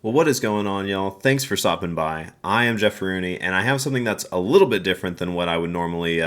Well, what is going on, y'all? Thanks for stopping by. I am Jeff Rooney, and I have something that's a little bit different than what I would normally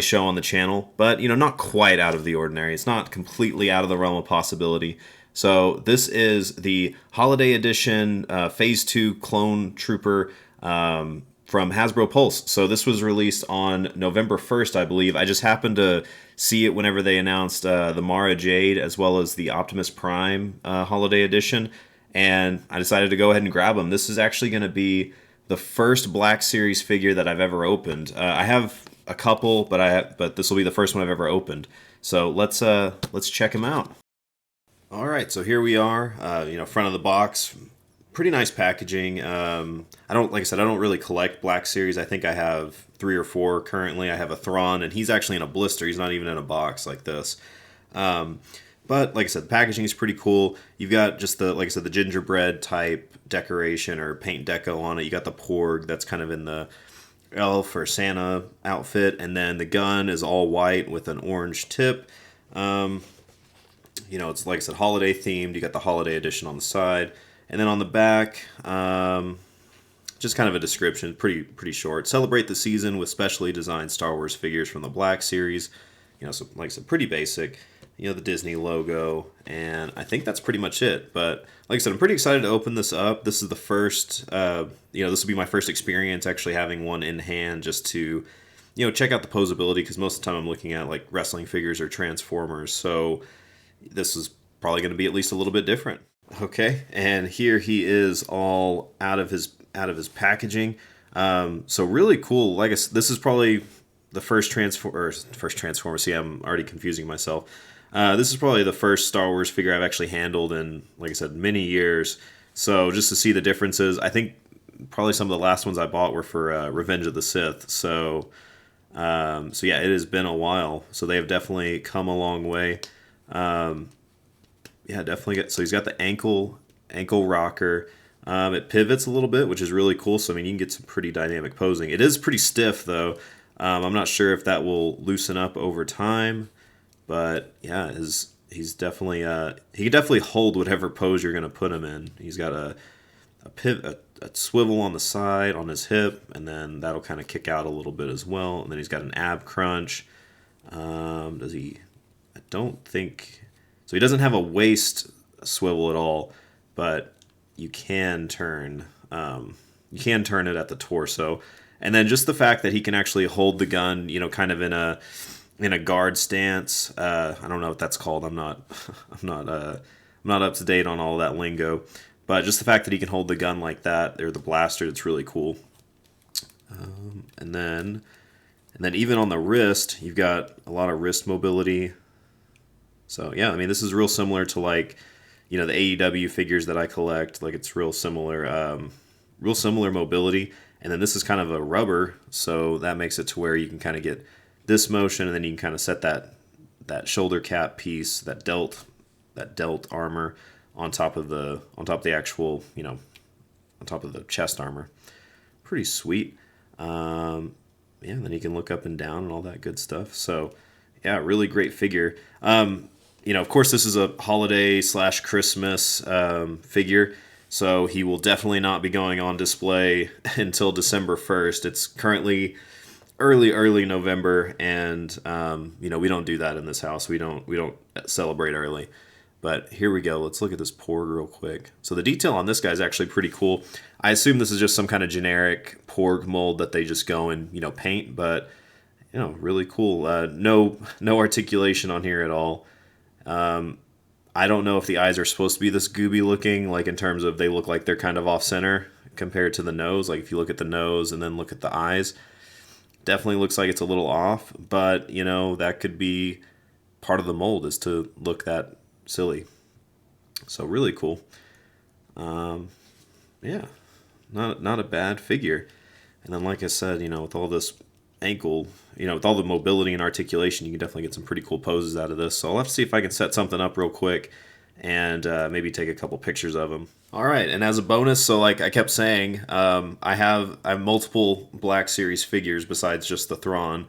show on the channel, but not quite out of the ordinary. It's not completely out of the realm of possibility. So this is the Holiday Edition Phase 2 Clone Trooper from Hasbro Pulse. So this was released on November 1st, I believe. I just happened to see it whenever they announced the Mara Jade as well as the Optimus Prime Holiday Edition. And I decided to go ahead and grab them. This is actually going to be the first Black Series figure that I've ever opened. I have a couple, but this will be the first one I've ever opened. So let's check them out. All right, so here we are. Front of the box, pretty nice packaging. Like I said, I don't really collect Black Series. I think I have 3 or 4 currently. I have a Thrawn, and he's actually in a blister. He's not even in a box like this. But like I said, the packaging is pretty cool. You've got just the gingerbread type decoration or paint deco on it. You got the Porg that's kind of in the elf or Santa outfit, and then the gun is all white with an orange tip. It's like I said, holiday themed. You got the holiday edition on the side, and then on the back, just kind of a description, pretty short. Celebrate the season with specially designed Star Wars figures from the Black Series. So like I said, pretty basic. The Disney logo, and I think that's pretty much it. But like I said, I'm pretty excited to open this up. This is the first, this will be my first experience actually having one in hand, just to, check out the posability, because most of the time I'm looking at like wrestling figures or Transformers. So this is probably going to be at least a little bit different. Okay, and here he is all out of his packaging. So really cool. Like I said, this is probably the first Transformer. See, I'm already confusing myself. This is probably the first Star Wars figure I've actually handled in, like I said, many years. So just to see the differences, I think probably some of the last ones I bought were for Revenge of the Sith. So yeah, it has been a while. So they have definitely come a long way. Definitely. So he's got the ankle rocker. It pivots a little bit, which is really cool. So I mean, you can get some pretty dynamic posing. It is pretty stiff though. I'm not sure if that will loosen up over time. But yeah, he's definitely he can definitely hold whatever pose you're gonna put him in. He's got a swivel on the side on his hip, and then that'll kind of kick out a little bit as well. And then he's got an ab crunch. Does he? I don't think so. He doesn't have a waist swivel at all, but you can turn it at the torso. And then just the fact that he can actually hold the gun, kind of in a guard stance. I don't know what that's called. I'm not up to date on all that lingo, but just the fact that he can hold the gun like that, or the blaster, it's really cool. And then even on the wrist, you've got a lot of wrist mobility. So yeah, I mean, this is real similar to like, the AEW figures that I collect. Like it's real similar mobility. And then this is kind of a rubber, so that makes it to where you can kind of get this motion, and then you can kind of set that shoulder cap piece, that delt armor on top of the actual, on top of the chest armor. Pretty sweet. And then you can look up and down and all that good stuff. So yeah, really great figure. Of course, this is a holiday/Christmas figure. So he will definitely not be going on display until December 1st. It's currently early November, and we don't do that in this house. We don't celebrate early. But here we go. Let's look at this Porg real quick. So the detail on this guy is actually pretty cool. I assume this is just some kind of generic Porg mold that they just go and paint, but really cool. No articulation on here at all. I don't know if the eyes are supposed to be this gooby looking, like in terms of they look like they're kind of off center compared to the nose. Like if you look at the nose and then look at the eyes, definitely looks like it's a little off, but that could be part of the mold, is to look that silly. So really cool. Yeah, not a bad figure. And then like I said, with all this ankle, with all the mobility and articulation, you can definitely get some pretty cool poses out of this. So I'll have to see if I can set something up real quick and maybe take a couple pictures of them. All right, and as a bonus, so like I kept saying, I have multiple Black Series figures besides just the Thrawn.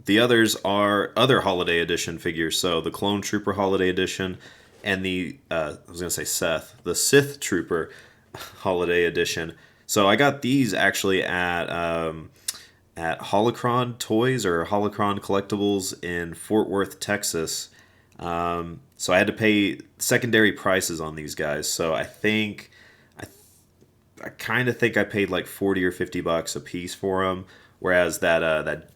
The others are other Holiday Edition figures, so the Clone Trooper Holiday Edition and the I was gonna say the Sith Trooper Holiday Edition. So I got these actually at Holocron Toys or Holocron Collectibles in Fort Worth, Texas. So I had to pay secondary prices on these guys. So I kind of think I paid like 40 or $50 a piece for them. Whereas that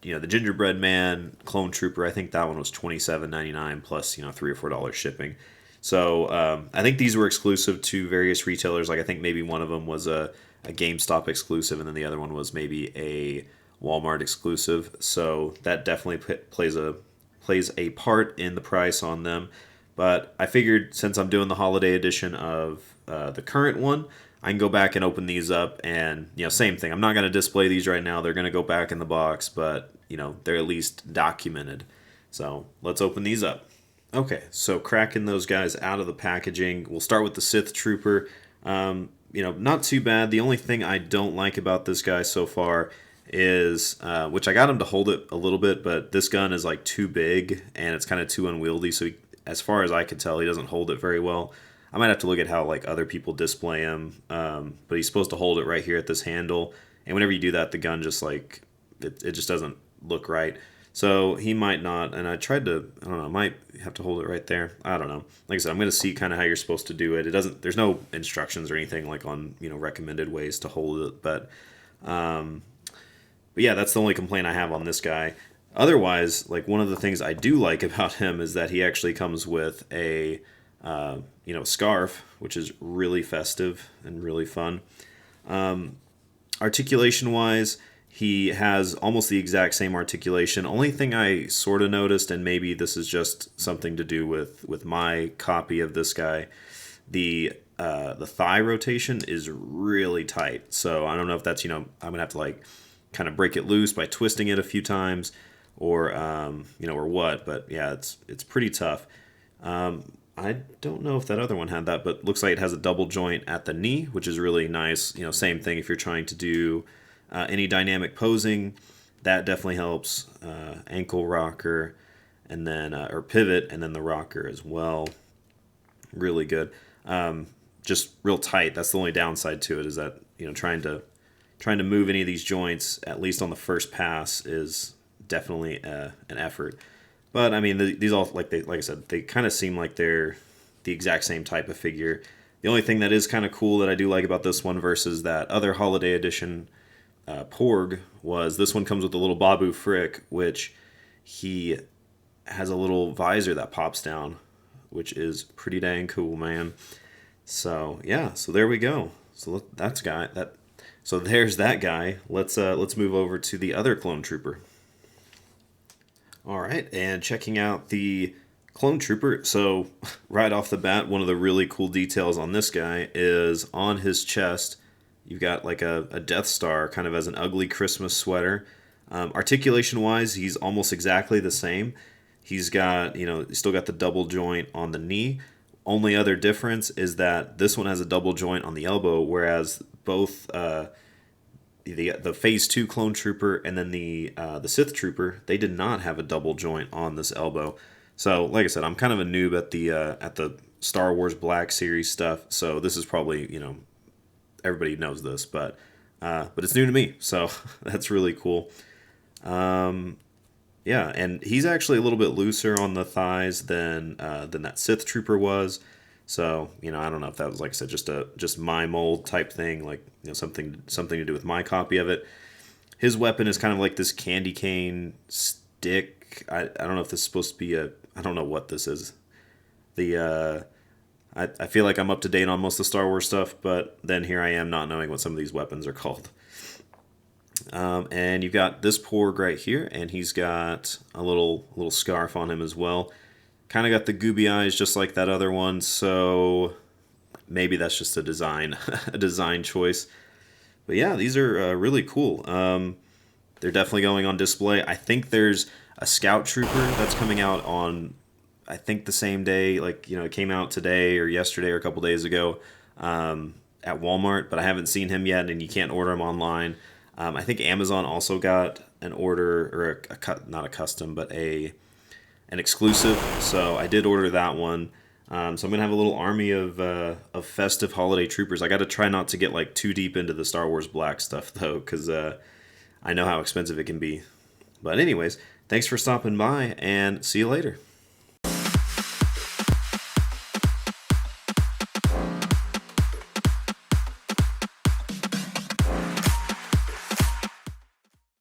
the Gingerbread Man Clone Trooper, I think that one was $27.99 plus $3 or $4 shipping. So I think these were exclusive to various retailers. Like I think maybe one of them was a GameStop exclusive, and then the other one was maybe a Walmart exclusive. So that definitely plays a part in the price on them. But I figured since I'm doing the holiday edition of the current one, I can go back and open these up, and same thing. I'm not going to display these right now. They're going to go back in the box, but they're at least documented. So let's open these up. Okay, so cracking those guys out of the packaging. We'll start with the Sith Trooper. Not too bad. The only thing I don't like about this guy so far is, which I got him to hold it a little bit, but this gun is like too big and it's kind of too unwieldy. So as far as I could tell, he doesn't hold it very well. I might have to look at how like other people display him, but he's supposed to hold it right here at this handle. And whenever you do that, the gun just like it just doesn't look right. So he might not. And I don't know, I might have to hold it right there. I don't know. Like I said, I'm going to see kind of how you're supposed to do it. There's no instructions or anything like on recommended ways to hold it, but yeah, that's the only complaint I have on this guy. Otherwise, like one of the things I do like about him is that he actually comes with a scarf, which is really festive and really fun. Articulation wise, he has almost the exact same articulation. Only thing I sort of noticed, and maybe this is just something to do with my copy of this guy, the thigh rotation is really tight. So I don't know if that's I'm gonna have to like kind of break it loose by twisting it a few times, or or what. But yeah, it's pretty tough. I don't know if that other one had that, but looks like it has a double joint at the knee, which is really nice. Same thing if you're trying to do any dynamic posing, that definitely helps. Ankle rocker, and then or pivot, and then the rocker as well. Really good. Just real tight. That's the only downside to it, is that trying to move any of these joints, at least on the first pass, is definitely an effort. But I mean, these all like I said, they kind of seem like they're the exact same type of figure. The only thing that is kind of cool that I do like about this one versus that other holiday edition Porg was this one comes with a little Babu Frick, which he has a little visor that pops down, which is pretty dang cool, man. So yeah, so there we go. So there's that guy. Let's move over to the other clone trooper. All right, and checking out the clone trooper. So right off the bat, one of the really cool details on this guy is on his chest, you've got like a Death Star kind of as an ugly Christmas sweater. Articulation wise, he's almost exactly the same. He's got, he's still got the double joint on the knee. Only other difference is that this one has a double joint on the elbow, whereas both the Phase 2 Clone Trooper and then the Sith Trooper, they did not have a double joint on this elbow. So, like I said, I'm kind of a noob at the Star Wars Black Series stuff. So this is probably everybody knows this, but it's new to me. So that's really cool. Yeah, and he's actually a little bit looser on the thighs than that Sith Trooper was. So I don't know if that was, like I said, just my mold type thing, like something to do with my copy of it. His weapon is kind of like this candy cane stick. I don't know if this is supposed to be I don't know what this is. I feel like I'm up to date on most of the Star Wars stuff, but then here I am not knowing what some of these weapons are called. And you've got this Porg right here, and he's got a little scarf on him as well. Kind of got the gooby eyes just like that other one, so maybe that's just a design choice. But yeah, these are really cool. They're definitely going on display. I think there's a Scout Trooper that's coming out on, I think the same day, like it came out today or yesterday or a couple days ago at Walmart, but I haven't seen him yet, and you can't order him online. I think Amazon also got an order, or not a custom, but an exclusive. So I did order that one. So I'm gonna have a little army of festive holiday troopers. I got to try not to get like too deep into the Star Wars Black stuff though, because I know how expensive it can be. But anyways, thanks for stopping by, and see you later.